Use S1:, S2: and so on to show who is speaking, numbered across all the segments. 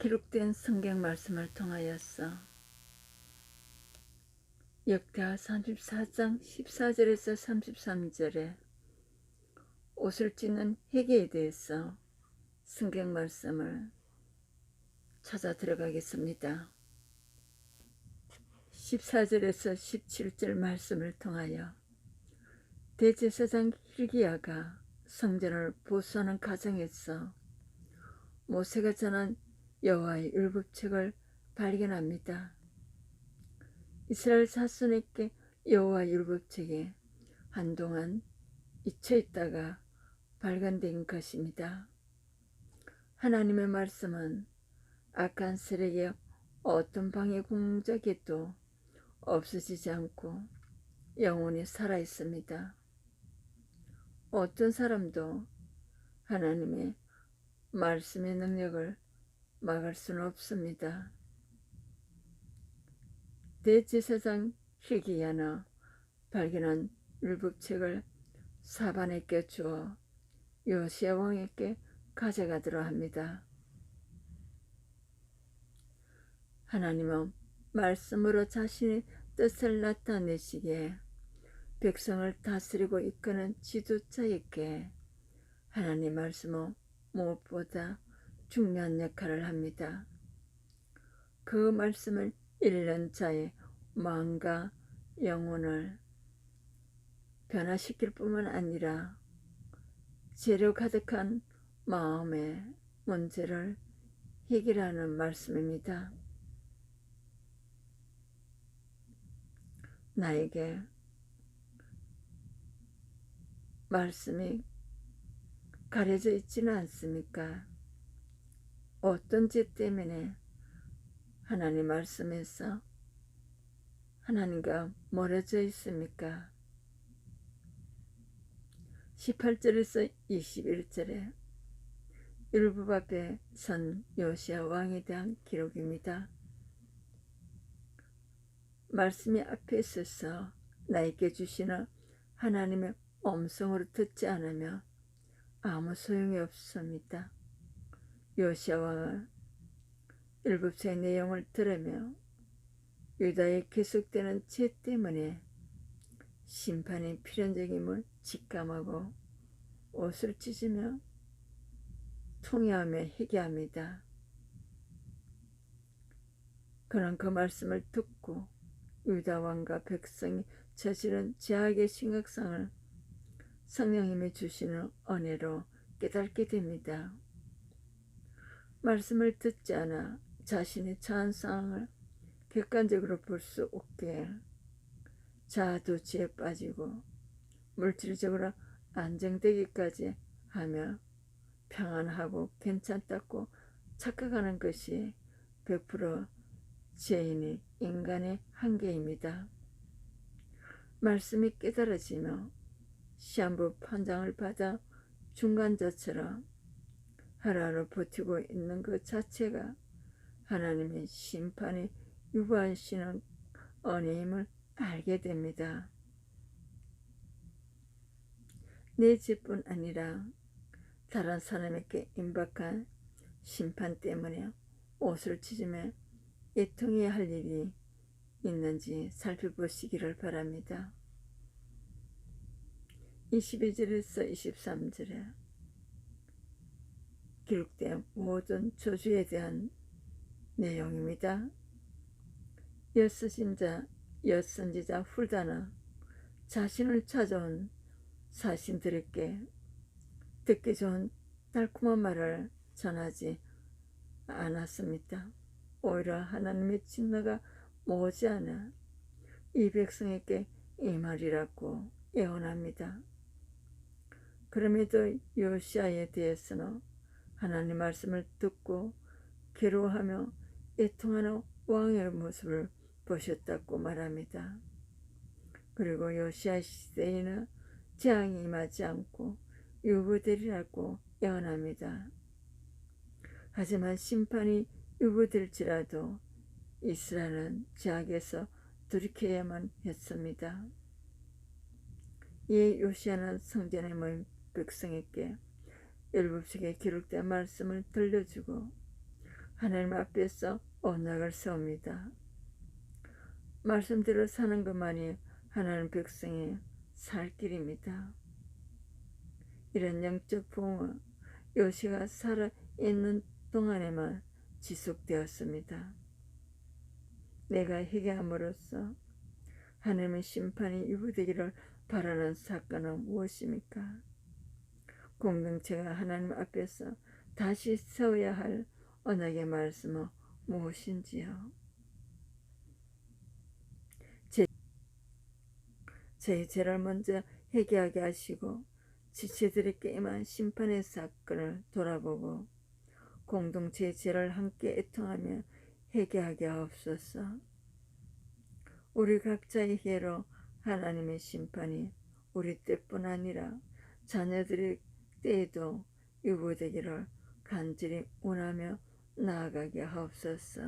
S1: 기록된 성경 말씀을 통하여서 역대하 34장 14절에서 33절에 옷을 찢는 회개에 대해서 성경 말씀을 찾아 들어가겠습니다. 14절에서 17절 말씀을 통하여 대제사장 hil기야가 성전을 보수하는 과정에서 모세가 전한 여호와의 율법책을 발견합니다. 이스라엘 자손에게 여호와 율법책에 한동안 잊혀 있다가 발견된 것입니다. 하나님의 말씀은 악한 세력의 어떤 방해 공작에도 없어지지 않고 영원히 살아 있습니다. 어떤 사람도 하나님의 말씀의 능력을 막을 수는 없습니다. 대제사장 hil기야는 발견한 율법책을 사반에 껴주어 요시야 왕에게 가져가도록 합니다. 하나님은 말씀으로 자신의 뜻을 나타내시기에 백성을 다스리고 이끄는 지도자에게 하나님 말씀은 무엇보다 중요한 역할을 합니다. 그 말씀을 읽는 자의 마음과 영혼을 변화시킬 뿐만 아니라 죄로 가득한 마음의 문제를 해결하는 말씀입니다. 나에게 말씀이 가려져 있지는 않습니까? 어떤 죄 때문에 하나님 말씀에서 하나님과 멀어져 있습니까? 18절에서 21절에 율법 앞에 선 요시야 왕에 대한 기록입니다. 말씀이 앞에 있어서 나에게 주시는 하나님의 음성으로 듣지 않으면 아무 소용이 없습니다. 요시야 왕은 율법서의 내용을 들으며 유다에 계속되는 죄 때문에 심판이 필연적임을 직감하고 옷을 찢으며 통회하며 회개합니다. 그는 그 말씀을 듣고 유다 왕과 백성이 저지른 죄악의 심각성을 성령님이 주시는 은혜로 깨닫게 됩니다. 말씀을 듣지 않아 자신의 처한 상황을 객관적으로 볼 수 없게 자아도취에 빠지고 물질적으로 안정되기까지 하며 평안하고 괜찮다고 착각하는 것이 100% 죄인이 인간의 한계입니다. 말씀이 깨달아지며 시한부 판장을 받아 중간자처럼 하루하루 버티고 있는 것 자체가 하나님의 심판이 유발하시는 은혜임을 알게 됩니다. 내 죄뿐 아니라 다른 사람에게 임박한 심판 때문에 옷을 찢으며 애통해야 할 일이 있는지 살펴보시기를 바랍니다. 22절에서 23절에 기록된 모든 저주에 대한 내용입니다. 엿선지자 훌다는 자신을 찾아온 사신들에게 듣기 좋은 달콤한 말을 전하지 않았습니다. 오히려 하나님의 진노가 머지않아 이 백성에게 임하리라고 예언합니다. 그럼에도 요시야에 대해서는 하나님 말씀을 듣고 괴로워하며 애통하는 왕의 모습을 보셨다고 말합니다. 그리고 요시야 시대에는 재앙이 임하지 않고 유보되리라고 예언합니다. 하지만 심판이 유보될지라도 이스라엘은 죄악에서 돌이켜야만 했습니다. 이에 요시야는 성전에 모인 백성에게 율법책에 기록된 말씀을 들려주고 하나님 앞에서 언약을 세웁니다. 말씀대로 사는 것만이 하나님 백성의 살 길입니다. 이런 영적 부흥은 요시가 살아있는 동안에만 지속되었습니다. 내가 회개함으로써 하나님의 심판이 유보되기를 바라는 사건은 무엇입니까? 공동체가 하나님 앞에서 다시 세워야 할 언약의 말씀은 무엇인지요? 저희 죄를 먼저 회개하게 하시고 지체들에게 임한 심판의 사건을 돌아보고 공동체의 죄를 함께 애통하며 회개하게 하옵소서. 우리 각자의 죄로 하나님의 심판이 우리 때뿐 아니라 자녀들의 때에도 유보되기를 간절히 원하며 나아가게 하옵소서.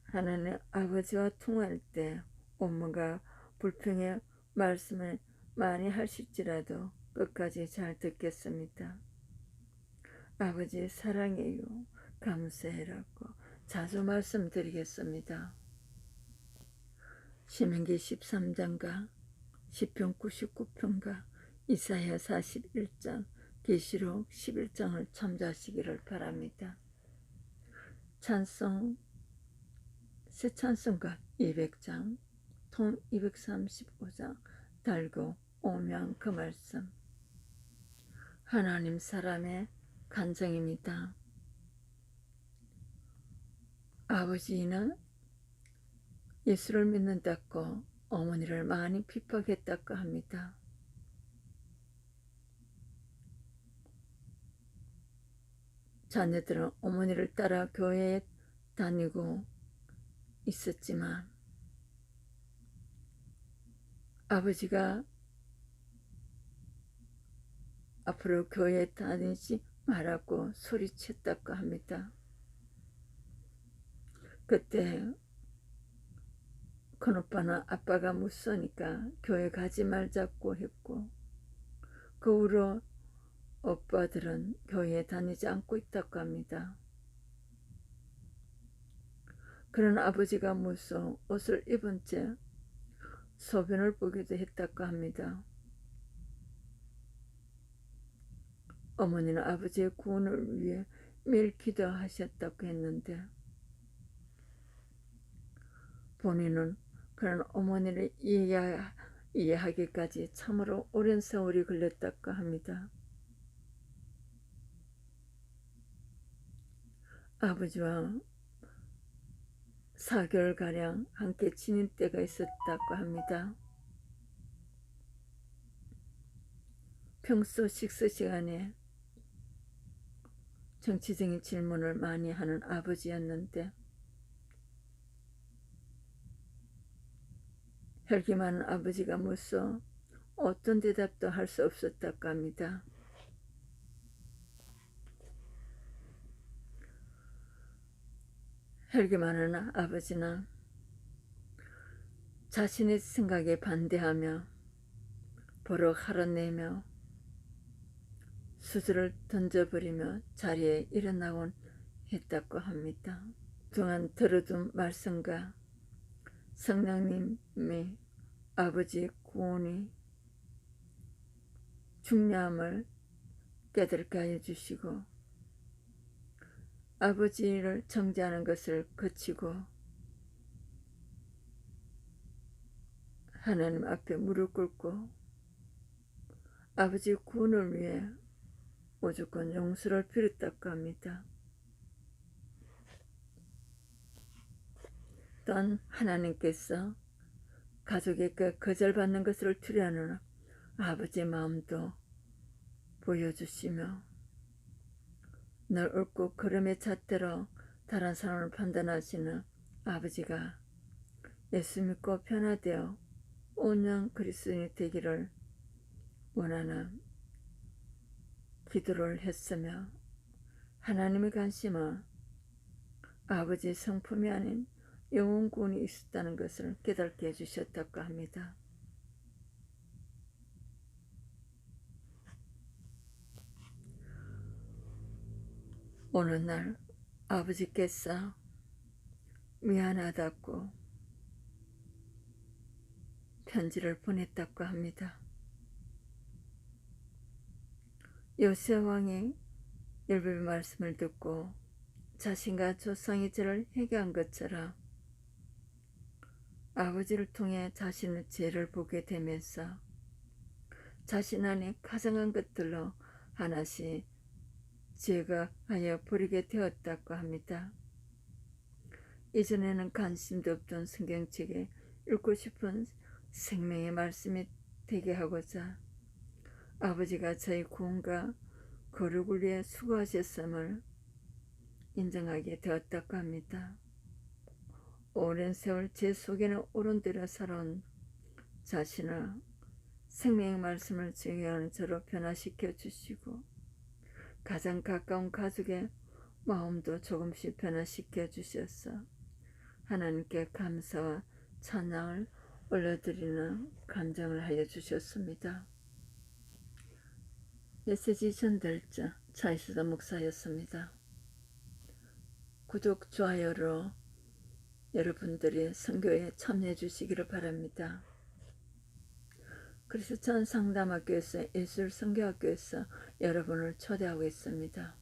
S1: 하나님 아버지와 통화할 때 온몸과 불평의 말씀을 많이 하실지라도 끝까지 잘 듣겠습니다. 아버지 사랑해요, 감사해라고 자주 말씀드리겠습니다. 신명기 13장과 시편 99편과 이사야 41장, 계시록 11장을 참조하시기를 바랍니다. 찬송, 새 찬송가 200장, 통 235장 달고 오면 그 말씀. 하나님 사람의 간증입니다. 아버지는 예수를 믿는다고 어머니를 많이 핍박했다고 합니다. 자녀들은 어머니를 따라 교회에 다니고 있었지만 아버지가 앞으로 교회에 다니지 말라고 소리쳤다고 합니다. 그때 큰오빠는 아빠가 무서우니까 교회 가지 말자고 했고 그 후로 오빠들은 교회에 다니지 않고 있다고 합니다. 그런 아버지가 무서워 옷을 입은 채 소변을 보기도 했다고 합니다. 어머니는 아버지의 구원을 위해 매일 기도하셨다고 했는데 본인은 그런 어머니를 이해하기까지 참으로 오랜 세월이 걸렸다고 합니다. 아버지와 4개월가량 함께 지낸 때가 있었다고 합니다. 평소 식사 시간에 정치적인 질문을 많이 하는 아버지였는데 혈기 많은 아버지가 무서워 어떤 대답도 할 수 없었다고 합니다. 혈기 많은 아버지는 자신의 생각에 반대하며 버럭 할아내며 수저를 던져버리며 자리에 일어나곤 했다고 합니다. 그동안 들어둔 말씀과 성령님의 아버지의 구원이 중요함을 깨닫게 하여 주시고 아버지를 정죄하는 것을 그치고 하나님 앞에 무릎 꿇고 아버지의 구원을 위해 무조건 용서를 빌었다고 합니다. 또한 하나님께서 가족에게 거절받는 것을 두려워하는 아버지의 마음도 보여주시며 늘 옳고 그름의 잣대로 다른 사람을 판단하시는 아버지가 예수 믿고 변화되어 온유한 그리스도인이 되기를 원하는 기도를 했으며 하나님의 관심은 아버지의 성품이 아닌 영혼 구원이 있었다는 것을 깨닫게 해주셨다고 합니다. 어느 날 아버지께서 미안하다고 편지를 보냈다고 합니다. 요시야 왕이 율법의 말씀을 듣고 자신과 조상의 죄를 회개한 것처럼 아버지를 통해 자신의 죄를 보게 되면서 자신 안에 가장한 것들로 하나씩 제거하여 버리게 되었다고 합니다. 이전에는 관심도 없던 성경책에 읽고 싶은 생명의 말씀이 되게 하고자 아버지가 저희 구원과 거룩을 위해 수고하셨음을 인정하게 되었다고 합니다. 오랜 세월 제 속에는 오른대로 살아온 자신을 생명의 말씀을 증거하는 저로 변화시켜 주시고 가장 가까운 가족의 마음도 조금씩 변화시켜 주셔서 하나님께 감사와 찬양을 올려드리는 감정을 하여 주셨습니다. 메시지 전달자 차이스다 목사였습니다. 구독, 좋아요로 여러분들이 선교에 참여해 주시기를 바랍니다. 그래서 전 상담학교에서 예술선교학교에서 여러분을 초대하고 있습니다.